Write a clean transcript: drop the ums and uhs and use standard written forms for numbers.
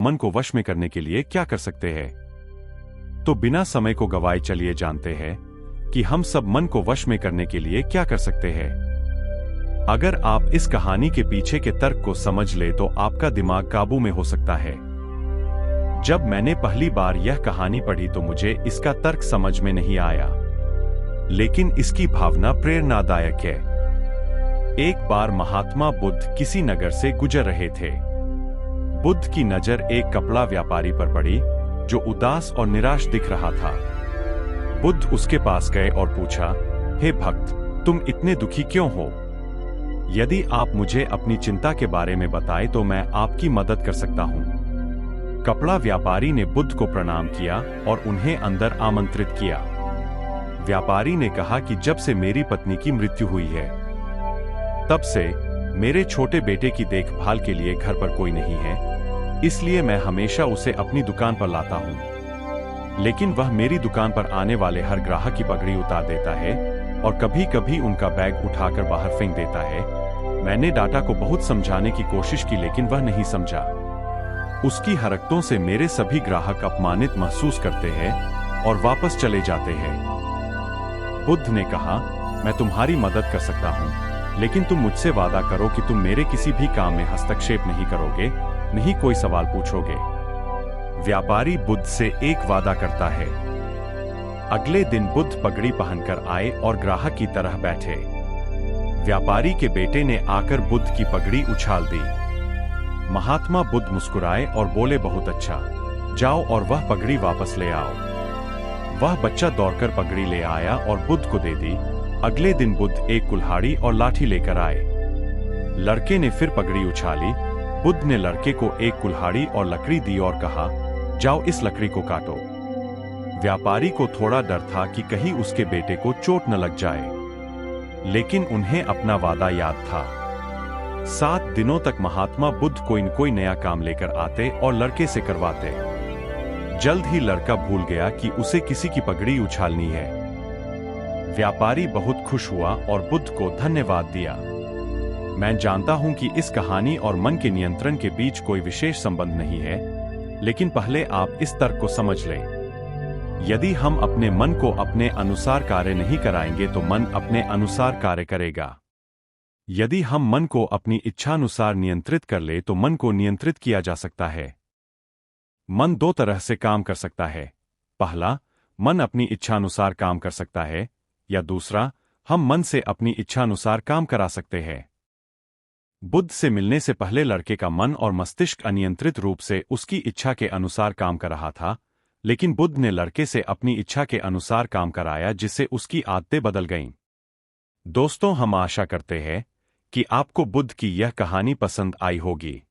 मन को वश में करने के लिए क्या कर सकते हैं। तो बिना समय को गवाए चलिए जानते हैं कि हम सब मन को वश में करने के लिए क्या कर सकते हैं। अगर आप इस कहानी के पीछे के तर्क को समझ ले तो आपका दिमाग काबू में हो सकता है। जब मैंने पहली बार यह कहानी पढ़ी तो मुझे इसका तर्क समझ में नहीं आया, लेकिन इसकी भावना प्रेरणादायक है। एक बार महात्मा बुद्ध किसी नगर से गुजर रहे थे। बुद्ध की नजर एक कपड़ा व्यापारी पर पड़ी जो उदास और निराश दिख रहा था। बुद्ध उसके पास गए और पूछा, हे भक्त, तुम इतने दुखी क्यों हो? यदि आप मुझे अपनी चिंता के बारे में बताएं तो मैं आपकी मदद कर सकता हूं। कपड़ा व्यापारी ने बुद्ध को प्रणाम किया और उन्हें अंदर आमंत्रित किया। व्यापारी ने कहा कि जब से मेरी पत्नी की मृत्यु हुई है, तब से मेरे छोटे बेटे की देखभाल के लिए घर पर कोई नहीं है, इसलिए मैं हमेशा उसे अपनी दुकान पर लाता हूं। लेकिन वह मेरी दुकान पर आने वाले हर ग्राहक की पगड़ी उतार देता है और कभी कभी उनका बैग उठाकर बाहर फेंक देता है। मैंने डाटा को बहुत समझाने की कोशिश की, लेकिन वह नहीं समझा। उसकी हरकतों से मेरे सभी ग्राहक अपमानित महसूस करते हैं और वापस चले जाते हैं। बुद्ध ने कहा, मैं तुम्हारी मदद कर सकता हूं, लेकिन तुम मुझसे वादा करो कि तुम मेरे किसी भी काम में हस्तक्षेप नहीं करोगे, नहीं कोई सवाल पूछोगे। व्यापारी बुद्ध से एक वादा करता है। अगले दिन बुद्ध पगड़ी पहनकर आए और ग्राहक की तरह बैठे। व्यापारी के बेटे ने आकर बुद्ध की पगड़ी उछाल दी। महात्मा बुद्ध मुस्कुराए और बोले, बहुत अच्छा, जाओ और वह पगड़ी वापस ले आओ। वह बच्चा दौड़कर पगड़ी ले आया और बुद्ध को दे दी। अगले दिन बुद्ध एक कुल्हाड़ी और लाठी लेकर आए। लड़के ने फिर पगड़ी उछाली। बुद्ध ने लड़के को एक कुल्हाड़ी और लकड़ी दी और कहा, जाओ इस लकड़ी को काटो। व्यापारी को थोड़ा डर था कि कहीं उसके बेटे को चोट न लग जाए, लेकिन उन्हें अपना वादा याद था। 7 दिनों तक महात्मा बुद्ध कोई नया काम लेकर आते और लड़के से करवाते। जल्द ही लड़का भूल गया कि उसे किसी की पगड़ी उछालनी है। व्यापारी बहुत खुश हुआ और बुद्ध को धन्यवाद दिया। मैं जानता हूं कि इस कहानी और मन के नियंत्रण के बीच कोई विशेष संबंध नहीं है, लेकिन पहले आप इस तर्क को समझ लें। यदि हम अपने मन को अपने अनुसार कार्य नहीं कराएंगे तो मन अपने अनुसार कार्य करेगा। यदि हम मन को अपनी इच्छानुसार नियंत्रित कर ले तो मन को नियंत्रित किया जा सकता है। मन 2 तरह से काम कर सकता है। पहला, मन अपनी इच्छानुसार काम कर सकता है, या दूसरा, हम मन से अपनी इच्छानुसार काम करा सकते हैं। बुद्ध से मिलने से पहले लड़के का मन और मस्तिष्क अनियंत्रित रूप से उसकी इच्छा के अनुसार काम कर रहा था, लेकिन बुद्ध ने लड़के से अपनी इच्छा के अनुसार काम कराया, जिससे उसकी आदतें बदल गईं। दोस्तों, हम आशा करते हैं कि आपको बुद्ध की यह कहानी पसंद आई होगी।